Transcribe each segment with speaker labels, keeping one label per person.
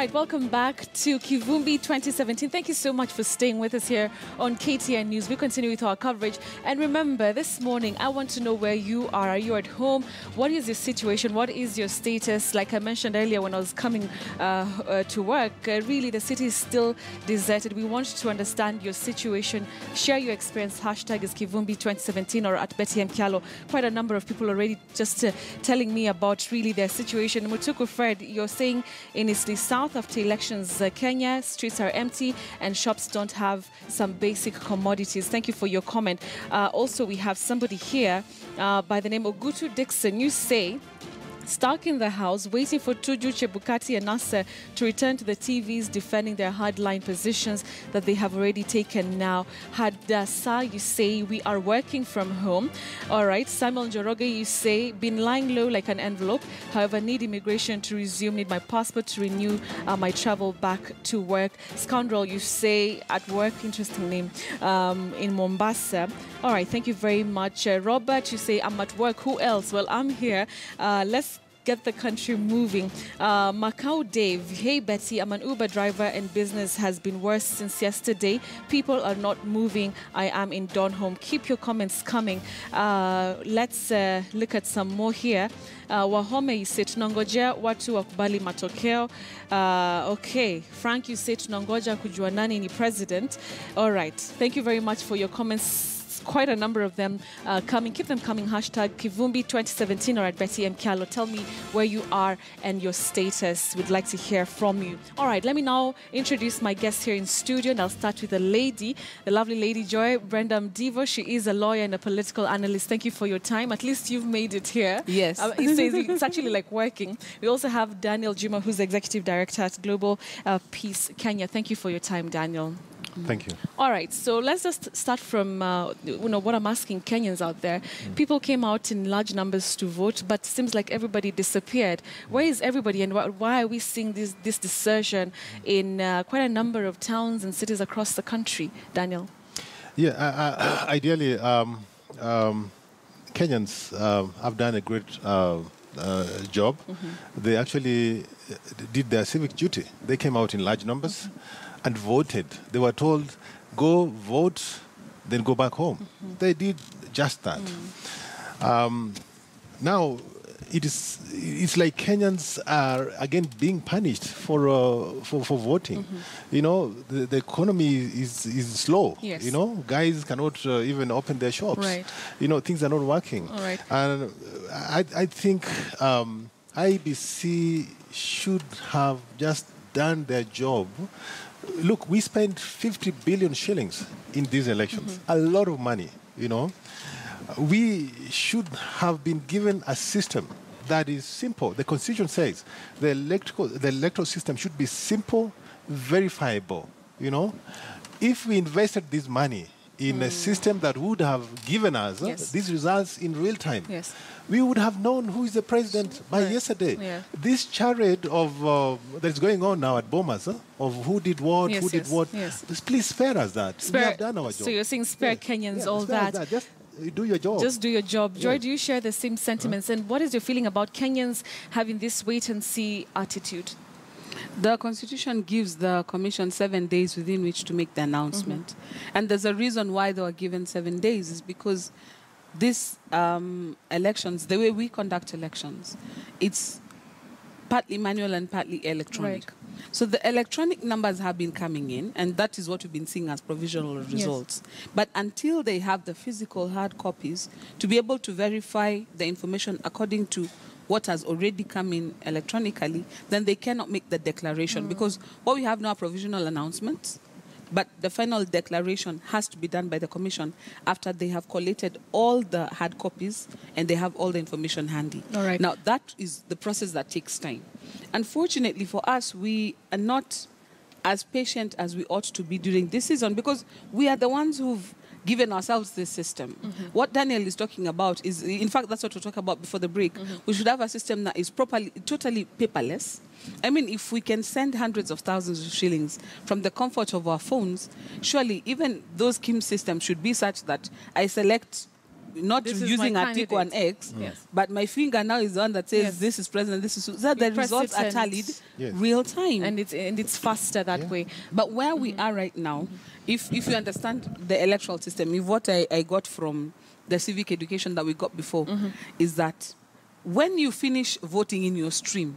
Speaker 1: right, welcome back to Kivumbi 2017. Thank you so much for staying with us here on KTN News. We continue with our coverage. And remember, this morning, I want to know where you are. Are you at home? What is your situation? What is your status? Like I mentioned earlier when I was coming to work, really the city is still deserted. We want to understand your situation. Share your experience. Hashtag is Kivumbi 2017 or at Betty M. Kialo. Quite a number of people already just telling me about really their situation. Mutuku Fred, you're saying in Eastleigh South after elections, Kenya, streets are empty and shops don't have some basic commodities. Thank you for your comment. Also, we have somebody here by the name of Gutu Dixon. You say, stuck in the house, waiting for Tuju, Chebukati and Nasser to return to the TVs, defending their hardline positions that they have already taken now. Hadasa, you say, we are working from home. All right. Samuel Njoroge, you say, been lying low like an envelope. However, need immigration to resume, need my passport to renew my travel back to work. Scoundrel, you say, at work, interesting name, in Mombasa. All right. Thank you very much. Robert, you say, I'm at work. Who else? Well, I'm here. Let's get the country moving. Macau Dave, hey Betty, I'm an Uber driver and business has been worse since yesterday. People are not moving. I am in Donholm. Keep your comments coming. Let's look at some more here. Wahome, you say tunangoja watu wakubali matokeo. Okay, Frank, you say tunangoja kujua nani ni president. All right, thank you very much for your comments. Quite a number of them coming. Keep them coming. Hashtag Kivumbi 2017 or at Betty M. Kialo. Tell me where you are and your status. We'd like to hear from you. All right, let me now introduce my guest here in studio. And I'll start with the lady, the lovely Lady Joy, Brenda Mdivo. She is a lawyer and a political analyst. Thank you for your time. At least you've made it here.
Speaker 2: Yes.
Speaker 1: He says it's actually like working. We also have Daniel Juma, who's the Executive Director at Global Peace Kenya. Thank you for your time, Daniel.
Speaker 3: Thank you.
Speaker 1: All right, so let's just start from what I'm asking Kenyans out there. People came out in large numbers to vote, but seems like everybody disappeared. Where is everybody, and why are we seeing this desertion in quite a number of towns and cities across the country, Daniel?
Speaker 3: Yeah, ideally, Kenyans have done a great job. They actually did their civic duty. They came out in large numbers and voted. They were told, go vote, then go back home. They did just that. Now, it's like Kenyans are again being punished for voting. You know, the economy is slow.
Speaker 1: Yes.
Speaker 3: You know, guys cannot even open their shops.
Speaker 1: Right.
Speaker 3: You know, things are not working.
Speaker 1: All right.
Speaker 3: And I think IBC should have just done their job. Look, we spent 50 billion shillings in these elections. A lot of money, you know. We should have been given a system that is simple. The Constitution says the electoral system should be simple, verifiable, you know. If we invested this money in a system that would have given us these results in real time, we would have known who is the president by yesterday. Yeah. This charade of that is going on now at Bomas, of who did what, please spare us that. We have done our job.
Speaker 1: So you're saying spare Kenyans all
Speaker 3: spare
Speaker 1: that.
Speaker 3: Just do your job.
Speaker 1: Just do your job. Joy, do you share the same sentiments? And what is your feeling about Kenyans having this wait-and-see attitude?
Speaker 2: The Constitution gives the Commission 7 days within which to make the announcement. And there's a reason why they were given 7 days, is because these elections, the way we conduct elections, it's partly manual and partly electronic. Right. So the electronic numbers have been coming in, and that is what we've been seeing as provisional results. Yes. But until they have the physical hard copies to be able to verify the information according to what has already come in electronically, then they cannot make the declaration. Because what we have now are provisional announcements, but the final declaration has to be done by the Commission after they have collated all the hard copies and they have all the information handy.
Speaker 1: All right.
Speaker 2: Now, that is the process that takes time. Unfortunately for us, we are not as patient as we ought to be during this season, because we are the ones who've given ourselves this system. What Daniel is talking about is, in fact, that's what we talked about before the break. We should have a system that is totally paperless. I mean, if we can send hundreds of thousands of shillings from the comfort of our phones, surely even those scheme systems should be such that I select not
Speaker 1: This is
Speaker 2: using
Speaker 1: my
Speaker 2: a tick or an
Speaker 1: candidate.
Speaker 2: X,
Speaker 1: Yes.
Speaker 2: but my finger now is the one that says
Speaker 1: Yes.
Speaker 2: this is president, this is... So the
Speaker 1: press
Speaker 2: results
Speaker 1: it
Speaker 2: are
Speaker 1: and-
Speaker 2: tallied
Speaker 3: Yes.
Speaker 2: real time.
Speaker 1: And it's faster that way.
Speaker 2: But where we are right now, if you understand the electoral system, if what I got from the civic education that we got before is that when you finish voting in your stream,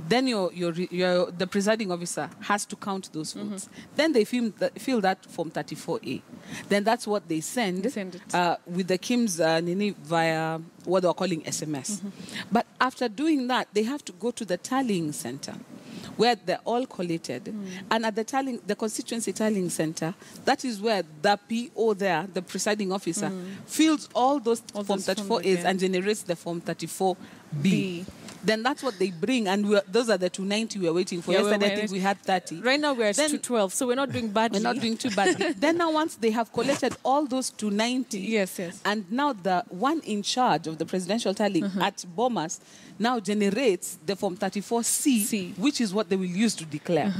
Speaker 2: then the presiding officer has to count those votes. Then they fill that Form 34A. Then that's what they send,
Speaker 1: Send it.
Speaker 2: with the Kim's Nini via what they are calling SMS. But after doing that, they have to go to the tallying center, where they're all collated. And at the constituency tallying center, that is where the PO there, the presiding officer, fills all those Form
Speaker 1: those
Speaker 2: 34As
Speaker 1: yeah.
Speaker 2: and generates the Form 34B.
Speaker 1: B.
Speaker 2: Then that's what they bring, and those are the 290 we are waiting for.
Speaker 1: Yeah,
Speaker 2: Yesterday, I
Speaker 1: we're
Speaker 2: think we had 30.
Speaker 1: Right now we're at
Speaker 2: Then-
Speaker 1: 212, so we're not doing badly.
Speaker 2: We're not doing too badly. Then now once they have collected all those 290,
Speaker 1: Yes.
Speaker 2: and now the one in charge of the presidential tallying at Bomas now generates the Form 34C,
Speaker 1: C.
Speaker 2: which is what they will use to declare.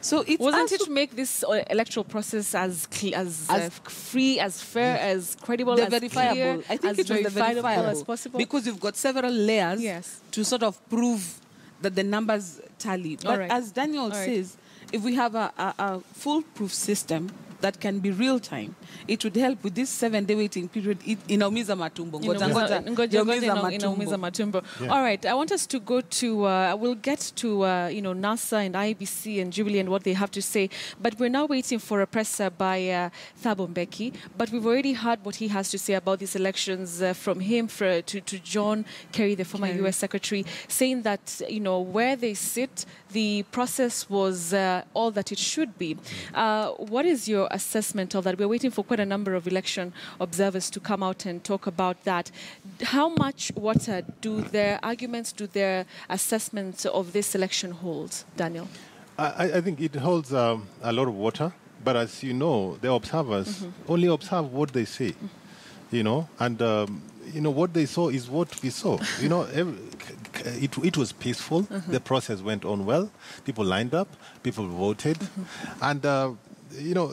Speaker 2: So it's
Speaker 1: Wasn't
Speaker 2: also
Speaker 1: it to make this electoral process as free, as fair, as credible,
Speaker 2: the
Speaker 1: as
Speaker 2: verifiable.
Speaker 1: clear,
Speaker 2: I think
Speaker 1: as
Speaker 2: it was the verifiable
Speaker 1: as possible?
Speaker 2: because you've got several layers
Speaker 1: Yes.
Speaker 2: to sort of prove that the numbers tally.
Speaker 1: All
Speaker 2: But
Speaker 1: right.
Speaker 2: as Daniel
Speaker 1: All right.
Speaker 2: says, if we have a foolproof system that can be real time, it would help with this 7-day waiting period. Inaumiza matumbo.
Speaker 1: Inaumiza matumbo.
Speaker 3: Yeah.
Speaker 1: All right, I want us to go to, we'll get to, NASA and IBC and Jubilee and what they have to say, but we're now waiting for a presser by Thabo Mbeki, but we've already heard what he has to say about these elections from him to John Kerry, the former U.S. Secretary, saying that, where they sit, the process was all that it should be. What is your assessment of that? We're waiting for quite a number of election observers to come out and talk about that. How much water do their arguments, do their assessments of this election hold, Daniel?
Speaker 3: I think it holds a lot of water, but as you know, the observers only observe what they see, and what they saw is what we saw. It was peaceful. The process went on well. People lined up. People voted, and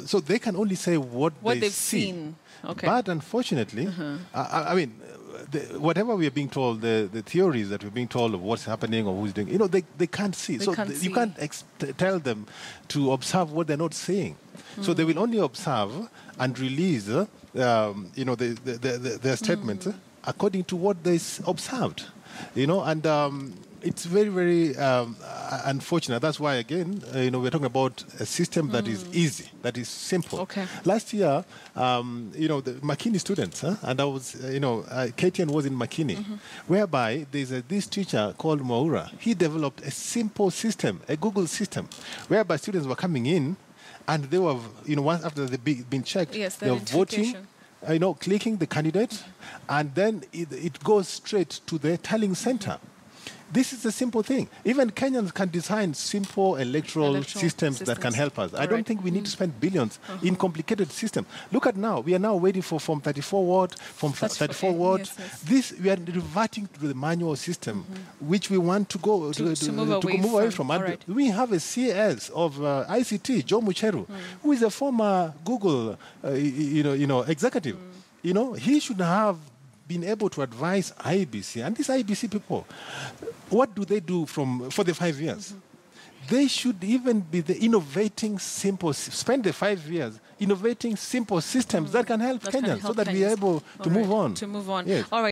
Speaker 3: so they can only say what
Speaker 1: They've
Speaker 3: see.
Speaker 1: seen. Okay.
Speaker 3: But unfortunately, I mean, whatever we are being told, the theories that we're being told of what's happening or who's doing, they can't see. You can't tell them to observe what they're not seeing. So they will only observe and release, their statements according to what they observed. And it's very, very unfortunate. That's why, again, we're talking about a system that is easy, that is simple.
Speaker 1: Okay.
Speaker 3: Last year, the McKinney students, and I was, KTN was in McKinney, whereby there's this teacher called Maura. He developed a simple system, a Google system, whereby students were coming in, and they were, once after they've been checked, they were voting. Clicking the candidate, and then it goes straight to the tallying center. This is a simple thing. Even Kenyans can design simple electoral systems that can help us. I don't think we need to spend billions in complicated systems. Look at now. We are now waiting for Form 34 Ward, Form 34 Ward.
Speaker 1: Yes.
Speaker 3: This, we are reverting to the manual system, which we want to go
Speaker 1: to move
Speaker 3: away from. And
Speaker 1: right.
Speaker 3: we have a CS of ICT, Joe Mucheru, who is a former Google executive. He should have been able to advise IBC, and these IBC people, what do they do for the 5 years? They should even be the innovating spend the 5 years innovating simple systems that can help Kenyans so that we are able to move on.
Speaker 1: To move on.
Speaker 3: Yes.
Speaker 1: All right.